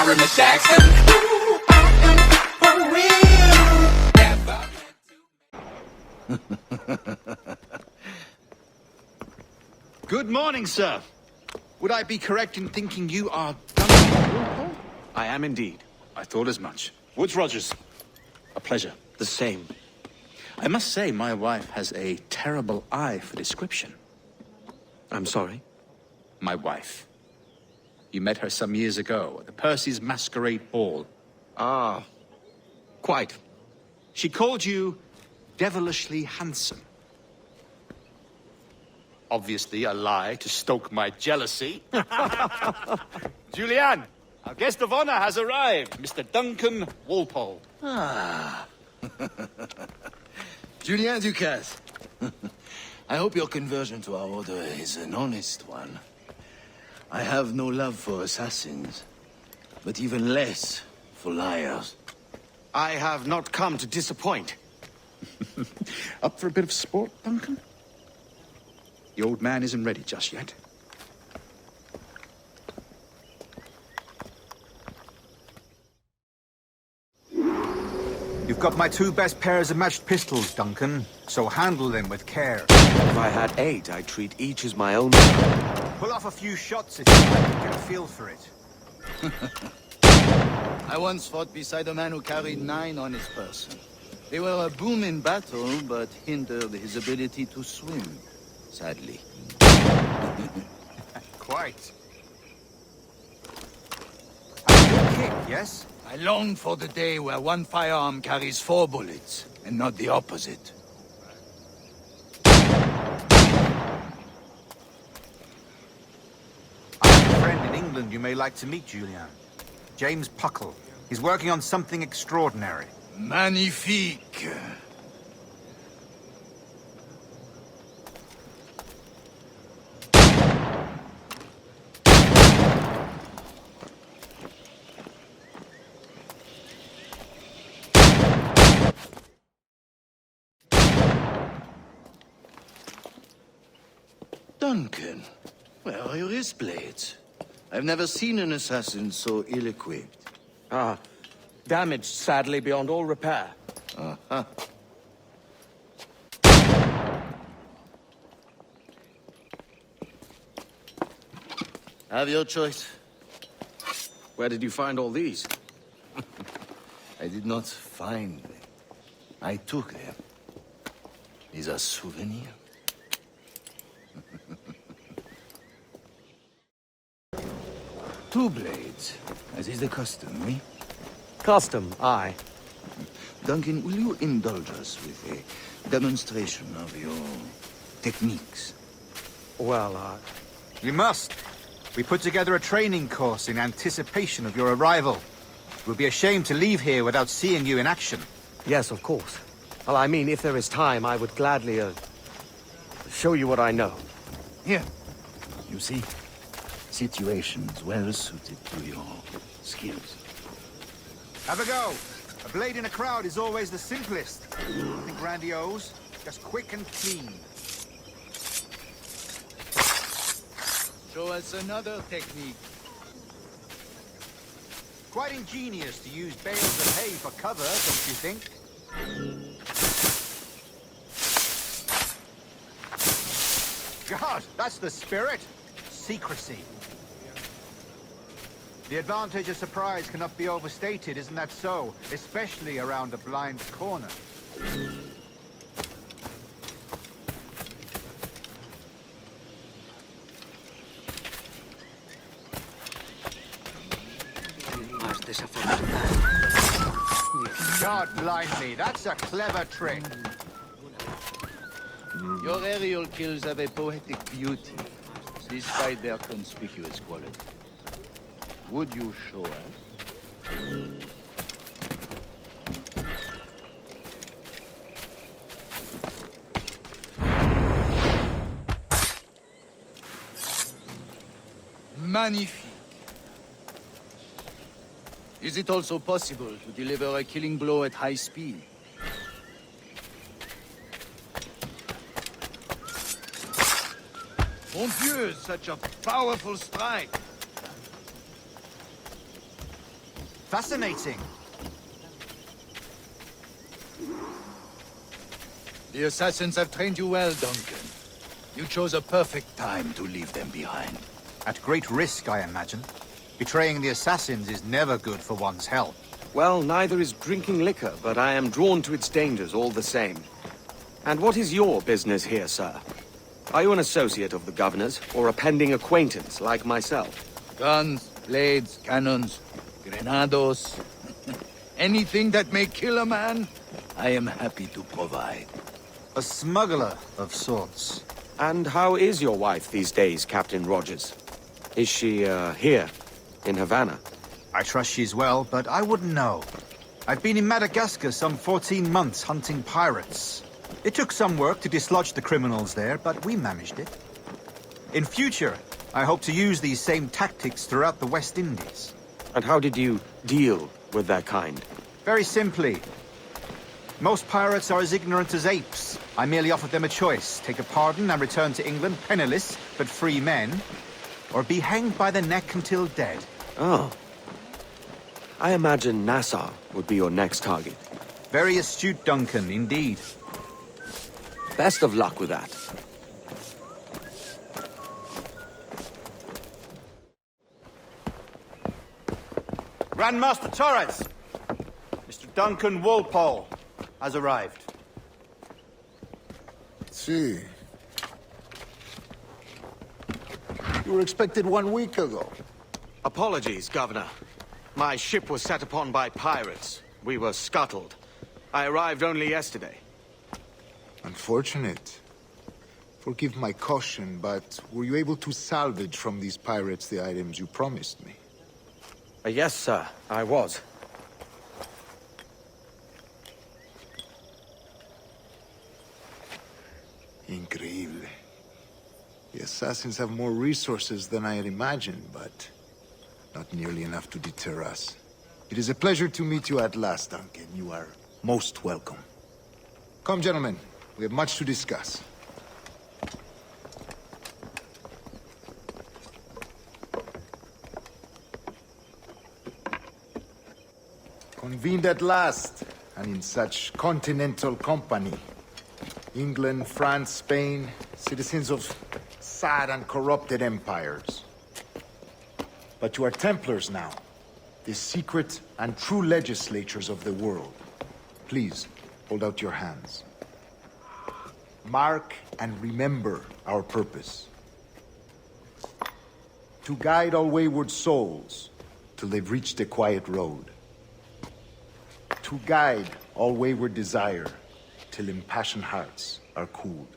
Jeremy Jackson. Ooh, I am for real. Good morning, sir. Would I be correct in thinking you are Duncan? I am indeed. I thought as much. Woods Rogers. A pleasure. The same. I must say, my wife has a terrible eye for description. I'm sorry? My wife. You met her some years ago at the Percy's Masquerade Ball. Ah, quite. She called you devilishly handsome. Obviously a lie to stoke my jealousy. Julianne, our guest of honor has arrived, Mr. Duncan Walpole. Ah. Julien Ducasse. I hope your conversion to our order is an honest one. I have no love for assassins, but even less for liars. I have not come to disappoint. Up for a bit of sport, Duncan? The old man isn't ready just yet. You've got my 2 best pairs of matched pistols, Duncan, so handle them with care. If I had 8, I'd treat each as my own. Pull off a few shots if you like, get a feel for it. I once fought beside a man who carried 9 on his person. They were a boom in battle, but hindered his ability to swim, sadly. Quite. A good kick, yes? I long for the day where one firearm carries 4 bullets, and not the opposite. I have a friend in England you may like to meet, Julian. James Puckle. He's working on something extraordinary. Magnifique! Duncan, where are your wrist blades? I've never seen an assassin so ill-equipped. Ah, damaged sadly beyond all repair. Uh-huh. Have your choice. Where did you find all these? I did not find them. I took them. These are souvenirs. Two blades, as is the custom, eh? Custom, aye. Duncan, will you indulge us with a demonstration of your techniques? Well, You must. We put together a training course in anticipation of your arrival. It would be a shame to leave here without seeing you in action. yes, of course. Well, I mean, if there is time, I would gladly, show you what I know. Here. You see? Situations well suited to your skills. Have a go. A blade in a crowd is always the simplest. Nothing grandiose, just quick and clean. Show us another technique. Quite ingenious to use bales of hay for cover, don't you think? God, that's the spirit. Secrecy. The advantage of surprise cannot be overstated, isn't that so? Especially around a blind corner. God blind me, that's a clever trick. Your aerial kills have a poetic beauty, despite their conspicuous quality. Would you show us? Magnifique. Is it also possible to deliver a killing blow at high speed? Mon Dieu, such a powerful strike! Fascinating. The assassins have trained you well, Duncan. You chose a perfect time to leave them behind. At great risk, I imagine. Betraying the assassins is never good for one's health. Well, neither is drinking liquor, but I am drawn to its dangers all the same. And what is your business here, sir? Are you an associate of the governor's, or a pending acquaintance like myself? Guns, blades, cannons, grenados. Anything that may kill a man, I am happy to provide. A smuggler of sorts. And how is your wife these days, Captain Rogers? Is she, here, in Havana? I trust she's well, but I wouldn't know. I've been in Madagascar some 14 months hunting pirates. It took some work to dislodge the criminals there, but we managed it. In future, I hope to use these same tactics throughout the West Indies. And how did you deal with that kind? Very simply. Most pirates are as ignorant as apes. I merely offered them a choice. Take a pardon and return to England penniless, but free men. Or be hanged by the neck until dead. Oh. I imagine Nassau would be your next target. Very astute, Duncan, indeed. Best of luck with that. Grandmaster Torres! Mr. Duncan Walpole has arrived. See. You were expected 1 week ago. Apologies, Governor. My ship was set upon by pirates. We were scuttled. I arrived only yesterday. Unfortunate. Forgive my caution, but were you able to salvage from these pirates the items you promised me? Yes, sir, I was. Increíble. The assassins have more resources than I had imagined, but not nearly enough to deter us. It is a pleasure to meet you at last, Duncan. You are most welcome. Come, gentlemen. We have much to discuss. Convened at last, and in such continental company. England, France, Spain, citizens of sad and corrupted empires. But you are Templars now, the secret and true legislatures of the world. Please, hold out your hands. Mark and remember our purpose. To guide all wayward souls till they've reached a quiet road. To guide all wayward desire till impassioned hearts are cooled.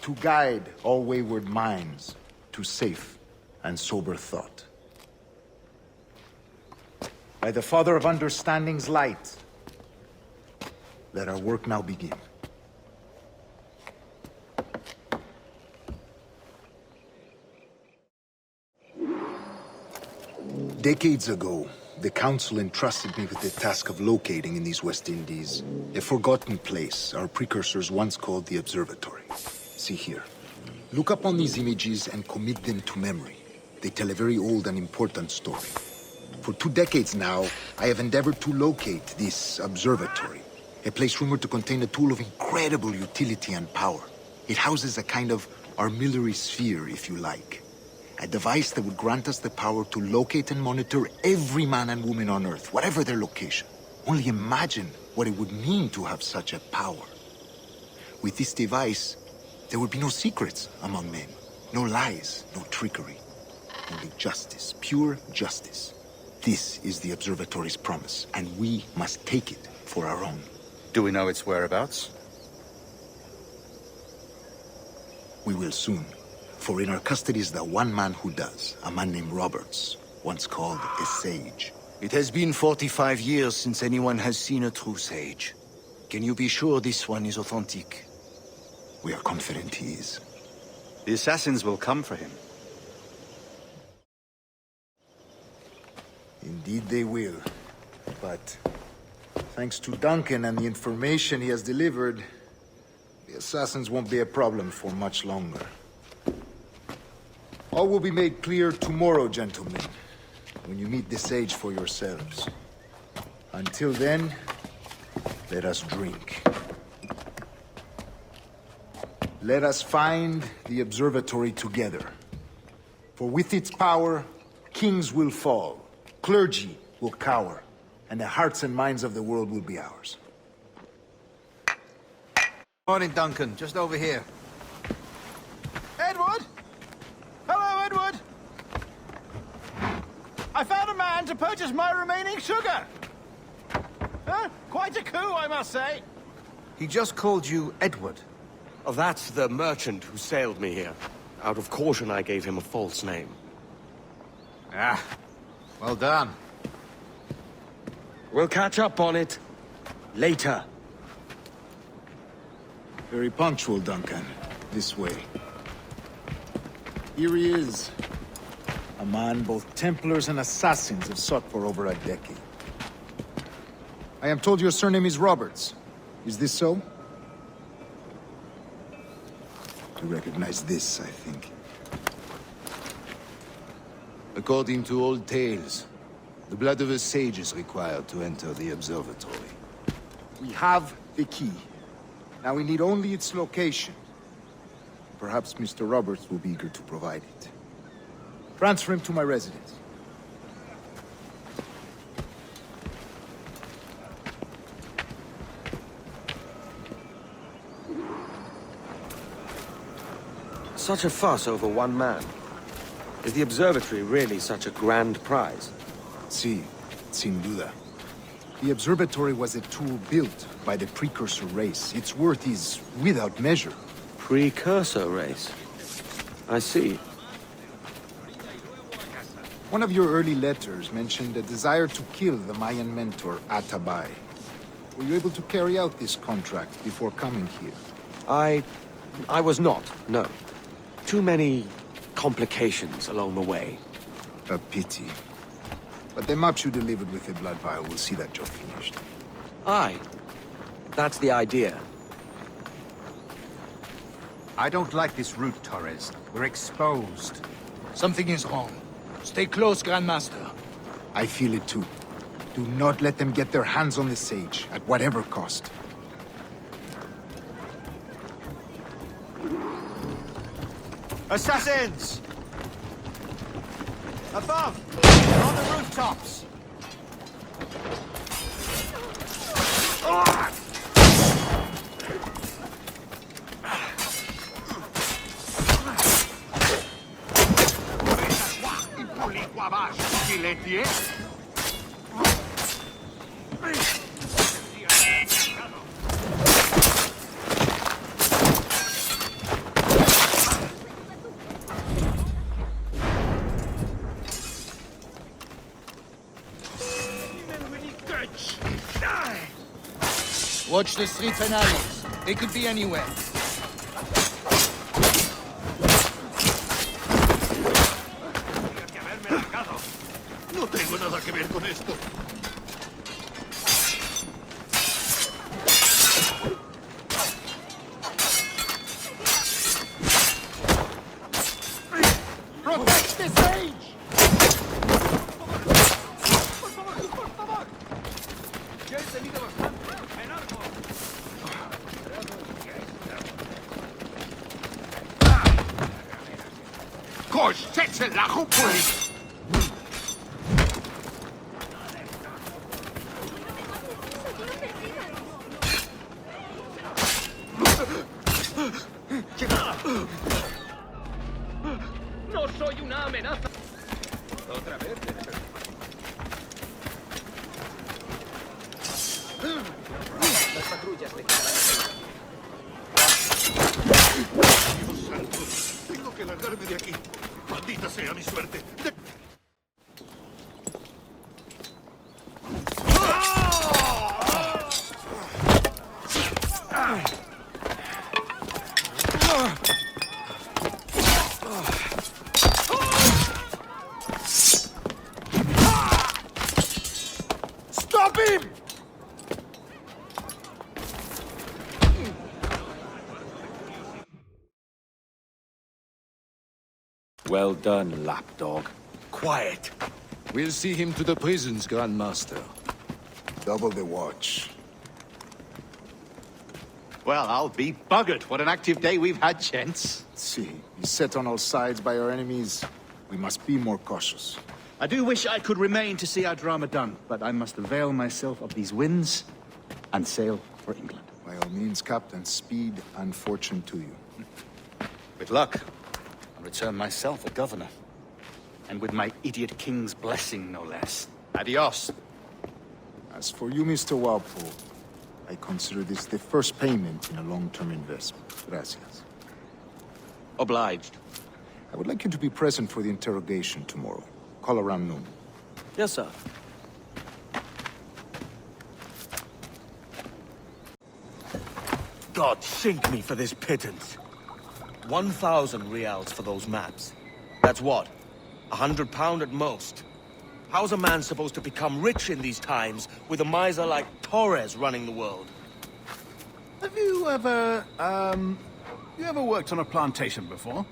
To guide all wayward minds to safe and sober thought. By the Father of Understanding's light, let our work now begin. Decades ago, the Council entrusted me with the task of locating in these West Indies a forgotten place our precursors once called the Observatory. See here. Look up on these images and commit them to memory. They tell a very old and important story. For 2 decades now, I have endeavored to locate this observatory, a place rumored to contain a tool of incredible utility and power. It houses a kind of armillary sphere, if you like. A device that would grant us the power to locate and monitor every man and woman on Earth, whatever their location. Only imagine what it would mean to have such a power. With this device, there would be no secrets among men, no lies, no trickery. Only justice, pure justice. This is the Observatory's promise, and we must take it for our own. Do we know its whereabouts? We will soon. For in our custody is the one man who does, a man named Roberts, once called a sage. It has been 45 years since anyone has seen a true sage. Can you be sure this one is authentic? We are confident he is. The assassins will come for him. Indeed they will. But thanks to Duncan and the information he has delivered, the assassins won't be a problem for much longer. All will be made clear tomorrow, gentlemen. when you meet the sage for yourselves. Until then, let us drink. Let us find the observatory together. For with its power, kings will fall, clergy will cower, and the hearts and minds of the world will be ours. Morning, Duncan. Just over here. Edward? Hello, Edward! I found a man to purchase my remaining sugar! Huh? Quite a coup, I must say. He just called you Edward. Oh, that's the merchant who sailed me here. Out of caution, I gave him a false name. Ah, well done. We'll catch up on it later. Very punctual, Duncan. This way. Here he is. A man both Templars and Assassins have sought for over a decade. I am told your surname is Roberts. Is this so? You recognize this, I think. According to old tales, the blood of a sage is required to enter the observatory. We have the key. Now we need only its location. Perhaps Mr. Roberts will be eager to provide it. Transfer him to my residence. Such a fuss over one man. Is the observatory really such a grand prize? Sí, sin duda. The observatory was a tool built by the precursor race. Its worth is without measure. Precursor race. I see. One of your early letters mentioned a desire to kill the Mayan mentor, Atabay. Were you able to carry out this contract before coming here? I was not, no. Too many complications along the way. A pity. But the maps you delivered with the blood vial will see that job finished. Aye. That's the idea. I don't like this route, Torres. We're exposed. Something is wrong. Stay close, Grandmaster. I feel it too. Do not let them get their hands on the sage, at whatever cost. Assassins! Above! They're on the rooftops! Watch the streets and alleys. They could be anywhere. No tengo nada que ver con esto. Protect the sage! ¡Coseche la júpula! No soy una amenaza. Otra vez. Las patrullas te quedarán. Dios santo, tengo que largarme de aquí. Maldita sea mi suerte. Stop him! Well done, lapdog. Quiet. We'll see him to the prisons, Grandmaster. Double the watch. Well, I'll be buggered. What an active day we've had, gents. See, beset on all sides by our enemies, we must be more cautious. I do wish I could remain to see our drama done, but I must avail myself of these winds and sail for England. By all means, Captain, speed and fortune to you. With luck, I'll return myself a governor. And with my idiot king's blessing, no less. Adios. As for you, Mr. Walpole, I consider this the first payment in a long-term investment. Gracias. Obliged. I would like you to be present for the interrogation tomorrow. Call around noon. Yes, sir. God sink me for this pittance. 1,000 reals for those maps. That's what? £100 at most. How's a man supposed to become rich in these times with a miser like Torres running the world? Have you ever, worked on a plantation before?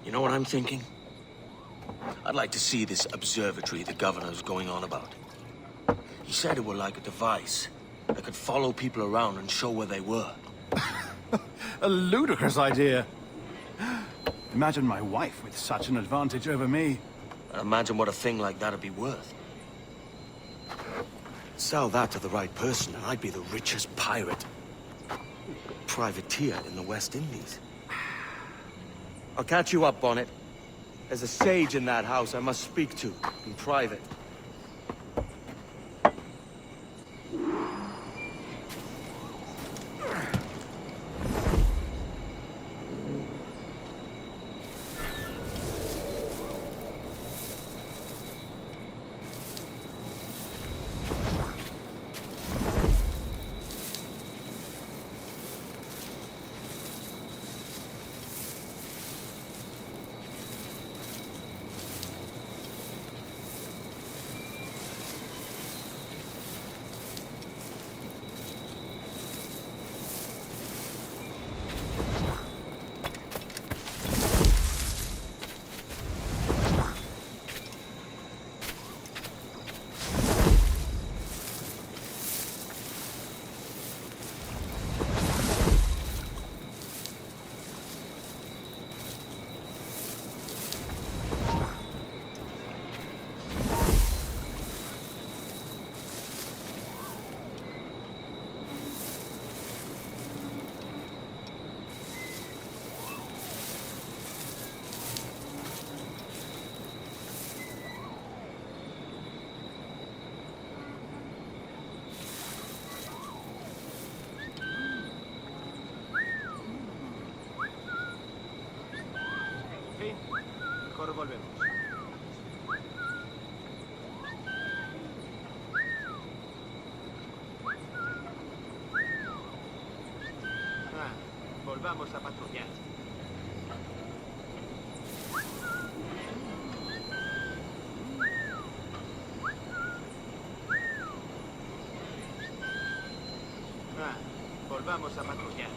You know what I'm thinking? I'd like to see this observatory the governor's going on about. He said it were like a device that could follow people around and show where they were. A ludicrous idea. Imagine my wife with such an advantage over me. And imagine what a thing like that'd be worth. Sell that to the right person and I'd be the richest pirate. Privateer in the West Indies. I'll catch you up, Bonnet. There's a sage in that house I must speak to, in private. Mejor volvemos. Volvamos a patrullar. Volvamos a patrullar.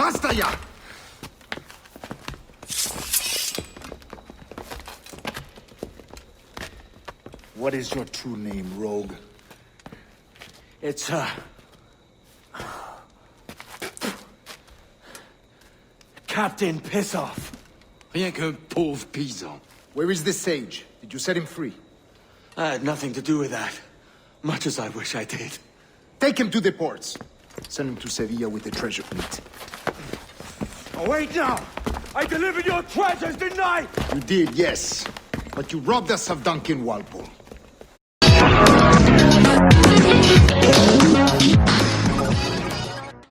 Basta ya! What is your true name, rogue? It's, Captain Pissoff. Rien qu'un pauvre paysan. Where is the sage? Did you set him free? I had nothing to do with that. Much as I wish I did. Take him to the ports. Send him to Sevilla with the treasure fleet. Oh, wait now! I delivered your treasures, didn't I? You did, yes. But you robbed us of Duncan Walpole.